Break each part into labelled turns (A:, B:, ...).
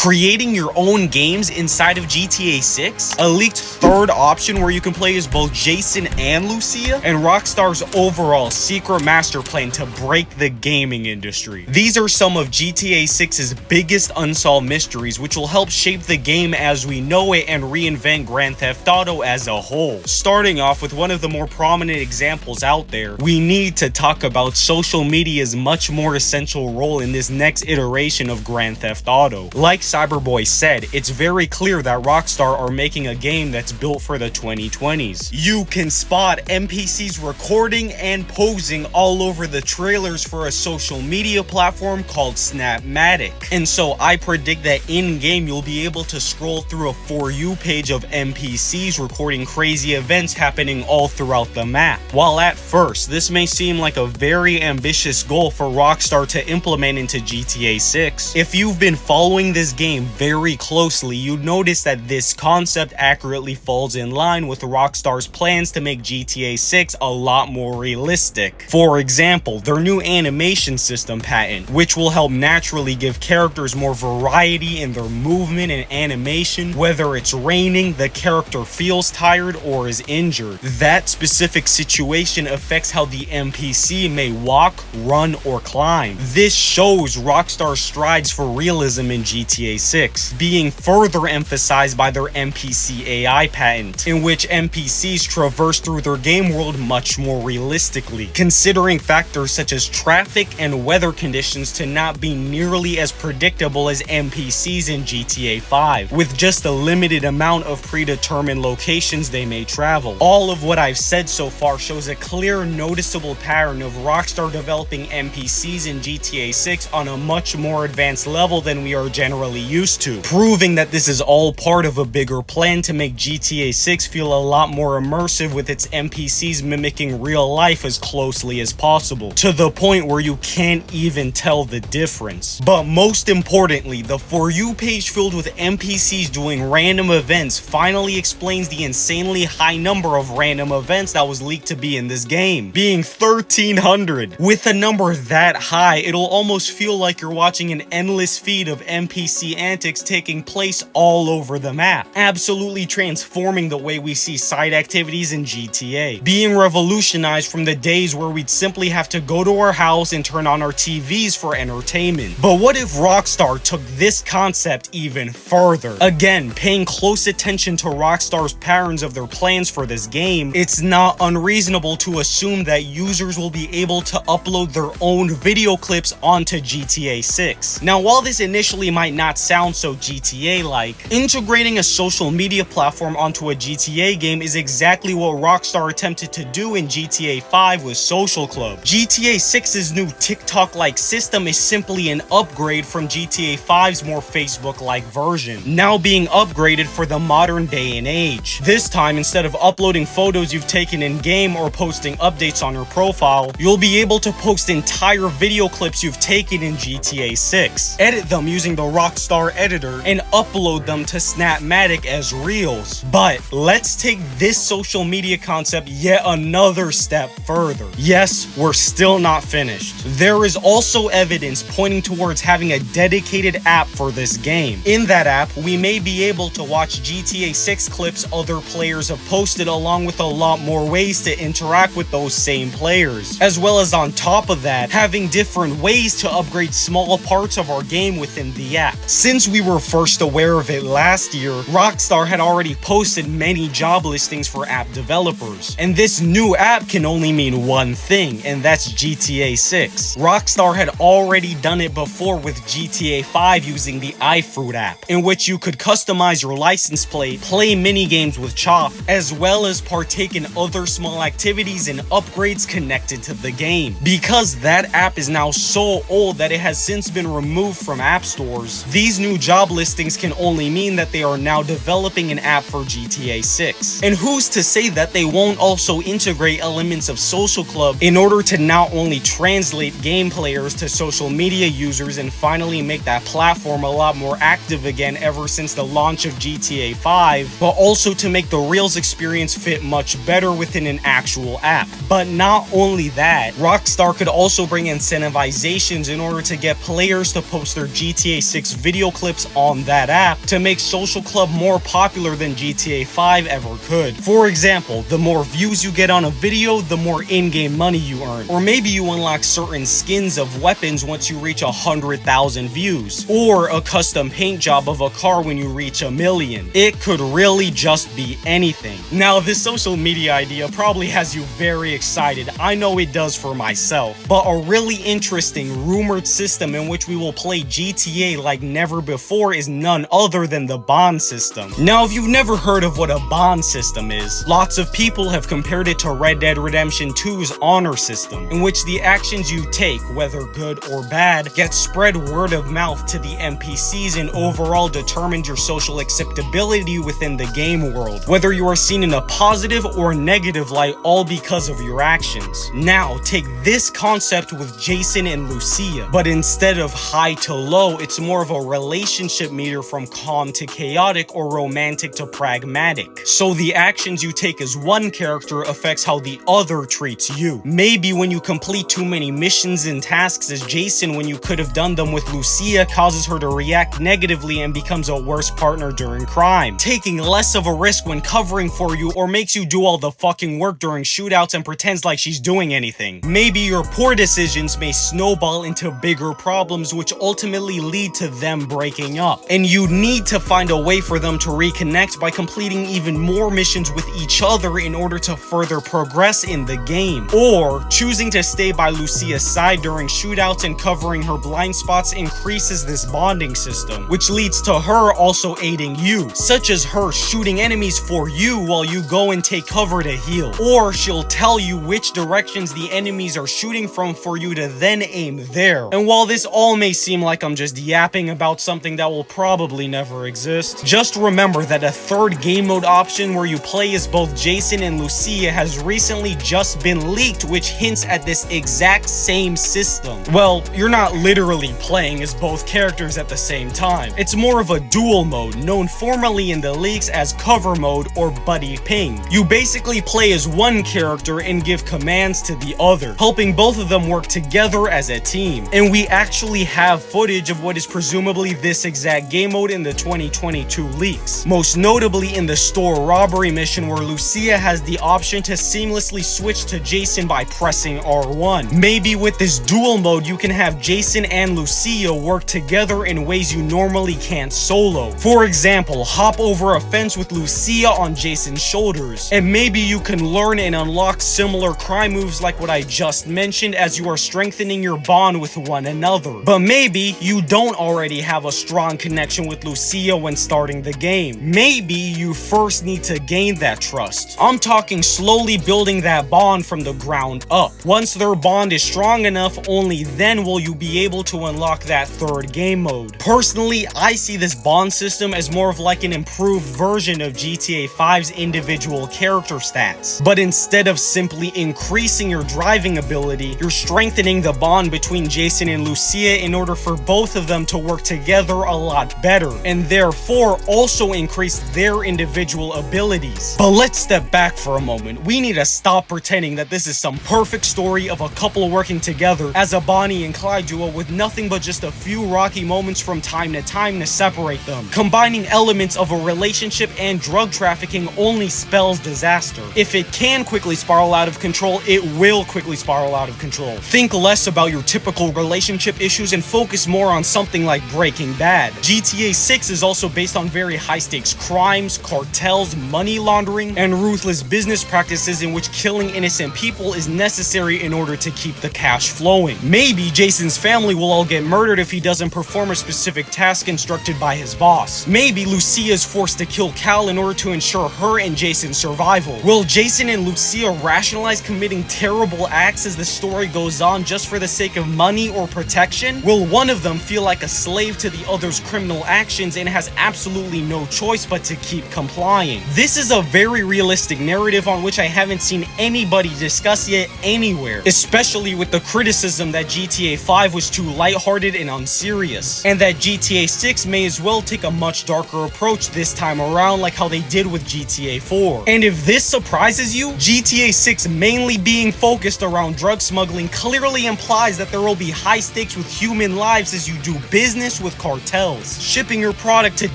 A: Creating your own games inside of GTA 6, a leaked third option where you can play as both Jason and Lucia, and Rockstar's overall secret master plan to break the gaming industry. These are some of GTA 6's biggest unsolved mysteries, which will help shape the game as we know it and reinvent Grand Theft Auto as a whole. Starting off with one of the more prominent examples out there, we need to talk about social media's much more essential role in this next iteration of Grand Theft Auto. Like Cyberboy said, it's very clear that Rockstar are making a game that's built for the 2020s. You can spot NPCs recording and posing all over the trailers for a social media platform called Snapmatic. And so I predict that in-game you'll be able to scroll through a For You page of NPCs recording crazy events happening all throughout the map. While at first, this may seem like a very ambitious goal for Rockstar to implement into GTA 6, if you've been following this game very closely, you'd notice that this concept accurately falls in line with Rockstar's plans to make GTA 6 a lot more realistic. For example, their new animation system patent, which will help naturally give characters more variety in their movement and animation. Whether it's raining, the character feels tired, or is injured, that specific situation affects how the NPC may walk, run, or climb. This shows Rockstar's strides for realism in GTA 6, being further emphasized by their NPC AI patent, in which NPCs traverse through their game world much more realistically, considering factors such as traffic and weather conditions to not be nearly as predictable as NPCs in GTA 5, with just a limited amount of predetermined locations they may travel. All of what I've said so far shows a clear, noticeable pattern of Rockstar developing NPCs in GTA 6 on a much more advanced level than we are generally used to, proving that this is all part of a bigger plan to make GTA 6 feel a lot more immersive, with its NPCs mimicking real life as closely as possible, to the point where you can't even tell the difference. But most importantly, the For You page filled with NPCs doing random events finally explains the insanely high number of random events that was leaked to be in this game, being 1,300. With a number that high, it'll almost feel like you're watching an endless feed of NPC antics taking place all over the map, absolutely transforming the way we see side activities in GTA, being revolutionized from the days where we'd simply have to go to our house and turn on our TVs for entertainment. But what if Rockstar took this concept even further? Again, paying close attention to Rockstar's patterns of their plans for this game, it's not unreasonable to assume that users will be able to upload their own video clips onto GTA 6. Now, while this initially might not sound so GTA-like, integrating a social media platform onto a GTA game is exactly what Rockstar attempted to do in GTA 5 with Social Club. GTA 6's new TikTok-like system is simply an upgrade from GTA 5's more Facebook-like version, now being upgraded for the modern day and age. This time, instead of uploading photos you've taken in-game or posting updates on your profile, you'll be able to post entire video clips you've taken in GTA 6, edit them using the Rockstar editor, and upload them to Snapmatic as Reels. But let's take this social media concept yet another step further. Yes, we're still not finished. There is also evidence pointing towards having a dedicated app for this game. In that app, we may be able to watch GTA 6 clips other players have posted, along with a lot more ways to interact with those same players, as well as on top of that, having different ways to upgrade small parts of our game within the app. Since we were first aware of it last year, Rockstar had already posted many job listings for app developers, and this new app can only mean one thing, and that's GTA 6. Rockstar had already done it before with GTA 5 using the iFruit app, in which you could customize your license plate, play mini games with Chop, as well as partake in other small activities and upgrades connected to the game. Because that app is now so old that it has since been removed from app stores, these new job listings can only mean that they are now developing an app for GTA 6. And who's to say that they won't also integrate elements of Social Club in order to not only translate game players to social media users and finally make that platform a lot more active again ever since the launch of GTA 5, but also to make the Reels experience fit much better within an actual app. But not only that, Rockstar could also bring incentivizations in order to get players to post their GTA 6 video video clips on that app to make Social Club more popular than GTA 5 ever could. For example, the more views you get on a video, the more in-game money you earn. Or maybe you unlock certain skins of weapons once you reach 100,000 views. Or a custom paint job of a car when you reach 1 million. It could really just be anything. Now, this social media idea probably has you very excited. I know it does for myself. But a really interesting rumored system in which we will play GTA like never before is none other than the bond system. Now, if you've never heard of what a bond system is, lots of people have compared it to Red Dead Redemption 2's honor system, in which the actions you take, whether good or bad, get spread word of mouth to the NPCs and overall determines your social acceptability within the game world, whether you are seen in a positive or negative light, all because of your actions. Now, take this concept with Jason and Lucia, but instead of high to low, it's more of a relationship meter from calm to chaotic or romantic to pragmatic. So the actions you take as one character affects how the other treats you. Maybe when you complete too many missions and tasks as Jason when you could have done them with Lucia causes her to react negatively and becomes a worse partner during crime. Taking less of a risk when covering for you or makes you do all the fucking work during shootouts and pretends like she's doing anything. Maybe your poor decisions may snowball into bigger problems which ultimately lead to them breaking up. And you need to find a way for them to reconnect by completing even more missions with each other in order to further progress in the game. Or choosing to stay by Lucia's side during shootouts and covering her blind spots increases this bonding system, which leads to her also aiding you, such as her shooting enemies for you while you go and take cover to heal. Or she'll tell you which directions the enemies are shooting from for you to then aim there. And while this all may seem like I'm just yapping about something that will probably never exist, just remember that a third game mode option where you play as both Jason and Lucia has recently just been leaked, which hints at this exact same system. Well, you're not literally playing as both characters at the same time. It's more of a dual mode, known formerly in the leaks as cover mode or buddy ping. You basically play as one character and give commands to the other, helping both of them work together as a team. And we actually have footage of what is presumably this exact game mode in the 2022 leaks. Most notably in the store robbery mission where Lucia has the option to seamlessly switch to Jason by pressing R1. Maybe with this dual mode you can have Jason and Lucia work together in ways you normally can't solo. For example, hop over a fence with Lucia on Jason's shoulders, and maybe you can learn and unlock similar crime moves like what I just mentioned as you are strengthening your bond with one another. But maybe you don't already have a strong connection with Lucia when starting the game. Maybe you first need to gain that trust. I'm talking slowly building that bond from the ground up. Once their bond is strong enough, only then will you be able to unlock that third game mode. Personally, I see this bond system as more of like an improved version of GTA 5's individual character stats. But instead of simply increasing your driving ability, you're strengthening the bond between Jason and Lucia in order for both of them to work together a lot better, and therefore also increase their individual abilities. But let's step back for a moment. We need to stop pretending that this is some perfect story of a couple working together as a Bonnie and Clyde duo with nothing but just a few rocky moments from time to time to separate them. Combining elements of a relationship and drug trafficking only spells disaster. If it can quickly spiral out of control, it will quickly spiral out of control. Think less about your typical relationship issues and focus more on something like Breaking Bad. GTA 6 is also based on very high-stakes crimes, cartels, money laundering, and ruthless business practices in which killing innocent people is necessary in order to keep the cash flowing. Maybe Jason's family will all get murdered if he doesn't perform a specific task instructed by his boss. Maybe Lucia is forced to kill Cal in order to ensure her and Jason's survival. Will Jason and Lucia rationalize committing terrible acts as the story goes on just for the sake of money or protection? Will one of them feel like a slave to the other's criminal actions and has absolutely no choice but to keep complying? This is a very realistic narrative on which I haven't seen anybody discuss yet anywhere, especially with the criticism that GTA 5 was too lighthearted and unserious, and that GTA 6 may as well take a much darker approach this time around like how they did with GTA 4. And if this surprises you, GTA 6 mainly being focused around drug smuggling clearly implies that there will be high stakes with human lives as you do business business with cartels, shipping your product to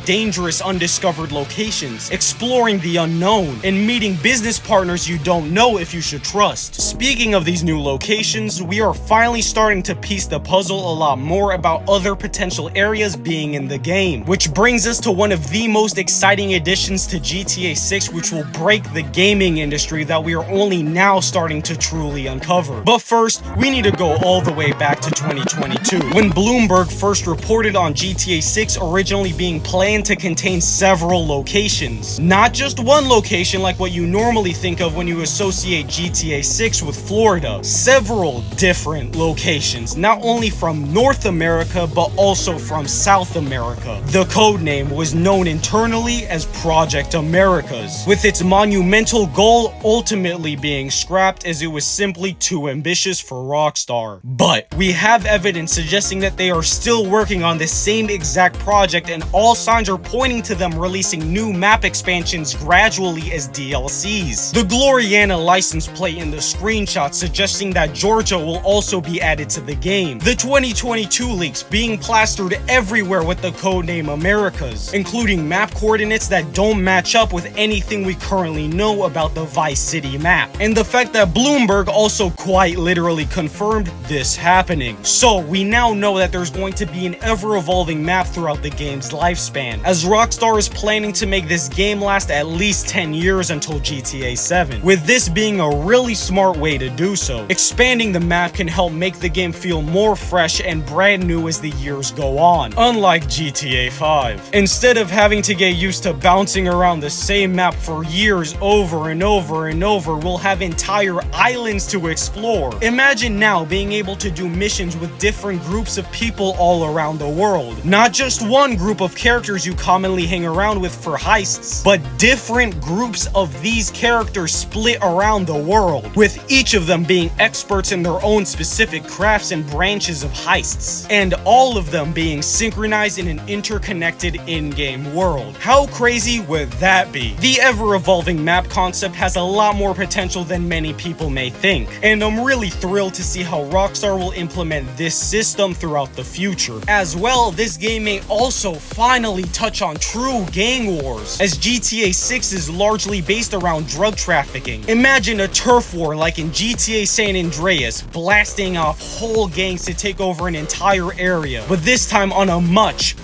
A: dangerous undiscovered locations, exploring the unknown, and meeting business partners you don't know if you should trust. Speaking of these new locations, we are finally starting to piece the puzzle a lot more about other potential areas being in the game, which brings us to one of the most exciting additions to GTA 6, which will break the gaming industry that we are only now starting to truly uncover. But first, we need to go all the way back to 2022, when Bloomberg first reported on GTA 6 originally being planned to contain several locations. Not just one location like what you normally think of when you associate GTA 6 with Florida. Several different locations, not only from North America, but also from South America. The codename was known internally as Project Americas, with its monumental goal ultimately being scrapped as it was simply too ambitious for Rockstar. But we have evidence suggesting that they are still working on this same exact project, and all signs are pointing to them releasing new map expansions gradually as DLCs. The Gloriana license plate in the screenshot suggesting that Georgia will also be added to the game. The 2022 leaks being plastered everywhere with the codename Americas, including map coordinates that don't match up with anything we currently know about the Vice City map, and the fact that Bloomberg also quite literally confirmed this happening. So we now know that there's going to be an ever-evolving map throughout the game's lifespan, as Rockstar is planning to make this game last at least 10 years until GTA 7, with this being a really smart way to do so. Expanding the map can help make the game feel more fresh and brand new as the years go on, unlike GTA 5. Instead of having to get used to bouncing around the same map for years over and over and over, we'll have entire islands to explore. Imagine now being able to do missions with different groups of people all around the world. Not just one group of characters you commonly hang around with for heists, but different groups of these characters split around the world, with each of them being experts in their own specific crafts and branches of heists, and all of them being synchronized in an interconnected in-game world. How crazy would that be? The ever-evolving map concept has a lot more potential than many people may think, and I'm really thrilled to see how Rockstar will implement this system throughout the future. As well, this game may also finally touch on true gang wars, as GTA 6 is largely based around drug trafficking. Imagine a turf war like in GTA San Andreas, blasting off whole gangs to take over an entire area, but this time on a much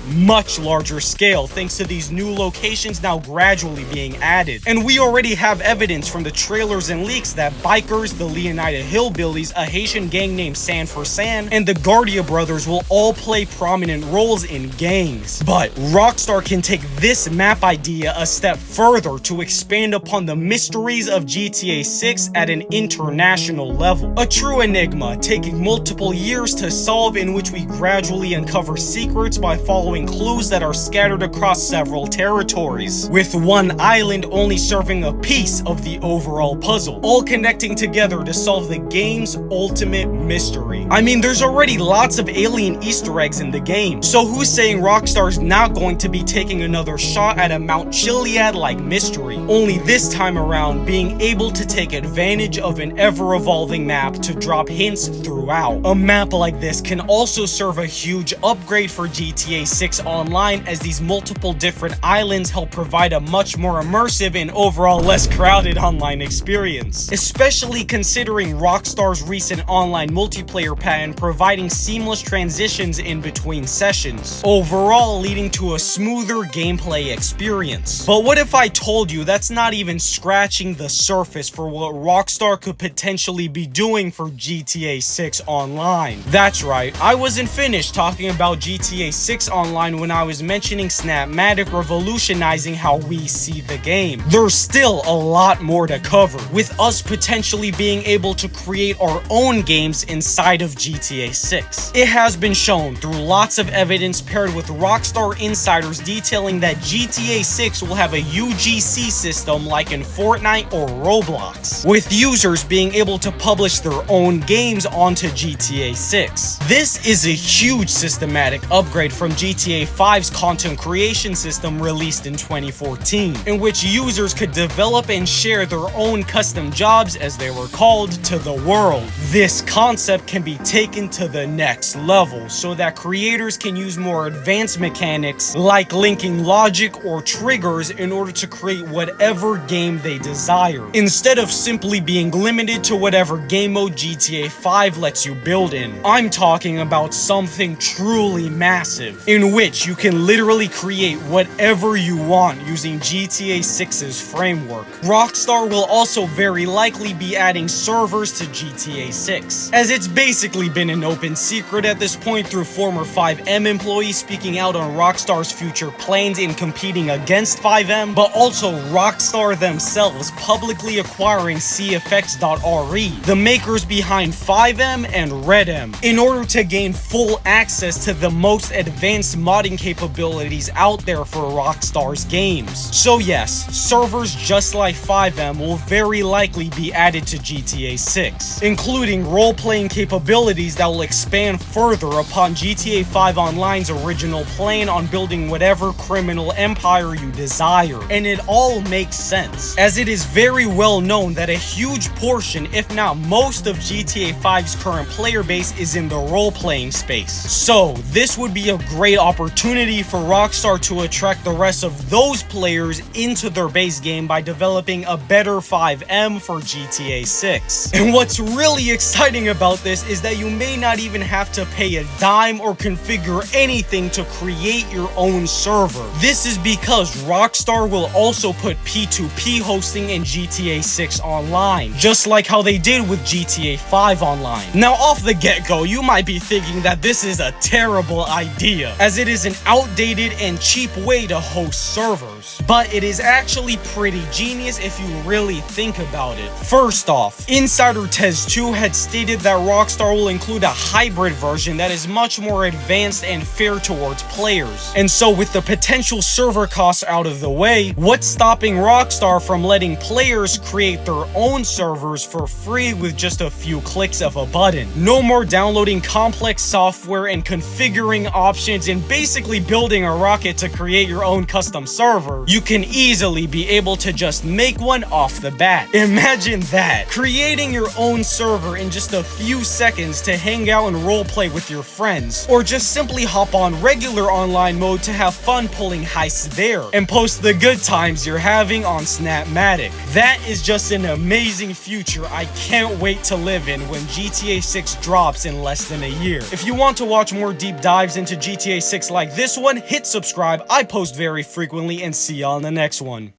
A: larger scale, thanks to these new locations now gradually being added. And we already have evidence from the trailers and leaks that Bikers, the Leonida Hillbillies, a Haitian gang named San for San, and the Guardia brothers will all play prominent roles in gangs. But Rockstar can take this map idea a step further to expand upon the mysteries of GTA 6 at an international level. A true enigma taking multiple years to solve, in which we gradually uncover secrets by following clues that are scattered across several territories, with one island only serving a piece of the overall puzzle, all connecting together to solve the game's ultimate mystery. I mean, there's already lots of alien Easter eggs in the game, so who's saying Rockstar's not going to be taking another shot at a Mount Chiliad-like mystery, only this time around being able to take advantage of an ever-evolving map to drop hints throughout. A map like this can also serve a huge upgrade for GTA 6 Online, as these multiple different islands help provide a much more immersive and overall less crowded online experience, especially considering Rockstar's recent online multiplayer pattern providing seamless transitions in between sessions, overall leading to a smoother gameplay experience. But what if I told you that's not even scratching the surface for what Rockstar could potentially be doing for GTA 6 Online? That's right, I wasn't finished talking about GTA 6 Online when I was mentioning Snapmatic revolutionizing how we see the game. There's still a lot more to cover, with us potentially being able to create our own games inside of GTA 6. It has been shown through lots of evidence paired with Rockstar insiders detailing that GTA 6 will have a UGC system like in Fortnite or Roblox, with users being able to publish their own games onto GTA 6. This is a huge systematic upgrade from GTA 5's content creation system released in 2014, in which users could develop and share their own custom jobs, as they were called, to the world. This concept can be taken to the next level so that creators creators can use more advanced mechanics like linking logic or triggers in order to create whatever game they desire, instead of simply being limited to whatever game mode GTA 5 lets you build in. I'm talking about something truly massive, in which you can literally create whatever you want using GTA 6's framework. Rockstar will also very likely be adding servers to GTA 6, as it's basically been an open secret at this point through former 5M employees speaking out on Rockstar's future plans in competing against 5M, but also Rockstar themselves publicly acquiring CFX.RE, the makers behind 5M and RedM, in order to gain full access to the most advanced modding capabilities out there for Rockstar's games. So yes, servers just like 5M will very likely be added to GTA 6, including role-playing capabilities that will expand further upon GTA 5 Online's original plan on building whatever criminal empire you desire. And it all makes sense, as it is very well known that a huge portion, if not most, of GTA 5's current player base is in the role-playing space. So this would be a great opportunity for Rockstar to attract the rest of those players into their base game by developing a better 5M for GTA 6. And what's really exciting about this is that you may not even have to pay a dime or configure anything to create your own server. This is because Rockstar will also put P2P hosting in GTA 6 Online, just like how they did with GTA 5 Online. Now, off the get-go, you might be thinking that this is a terrible idea, as it is an outdated and cheap way to host servers. But it is actually pretty genius if you really think about it. First off, Insider Tez2 had stated that Rockstar will include a hybrid version that is much more advanced and fair towards players. And so with the potential server costs out of the way, what's stopping Rockstar from letting players create their own servers for free with just a few clicks of a button? No more downloading complex software and configuring options and basically building a rocket to create your own custom server. You can easily be able to just make one off the bat. Imagine that, creating your own server in just a few seconds to hang out and roleplay with your friends, or just simply hop on regular online mode to have fun pulling heists there, and post the good times you're having on Snapmatic. That is just an amazing future I can't wait to live in when GTA 6 drops in less than a year. If you want to watch more deep dives into GTA 6 like this one, hit subscribe. I post very frequently, and see y'all in the next one.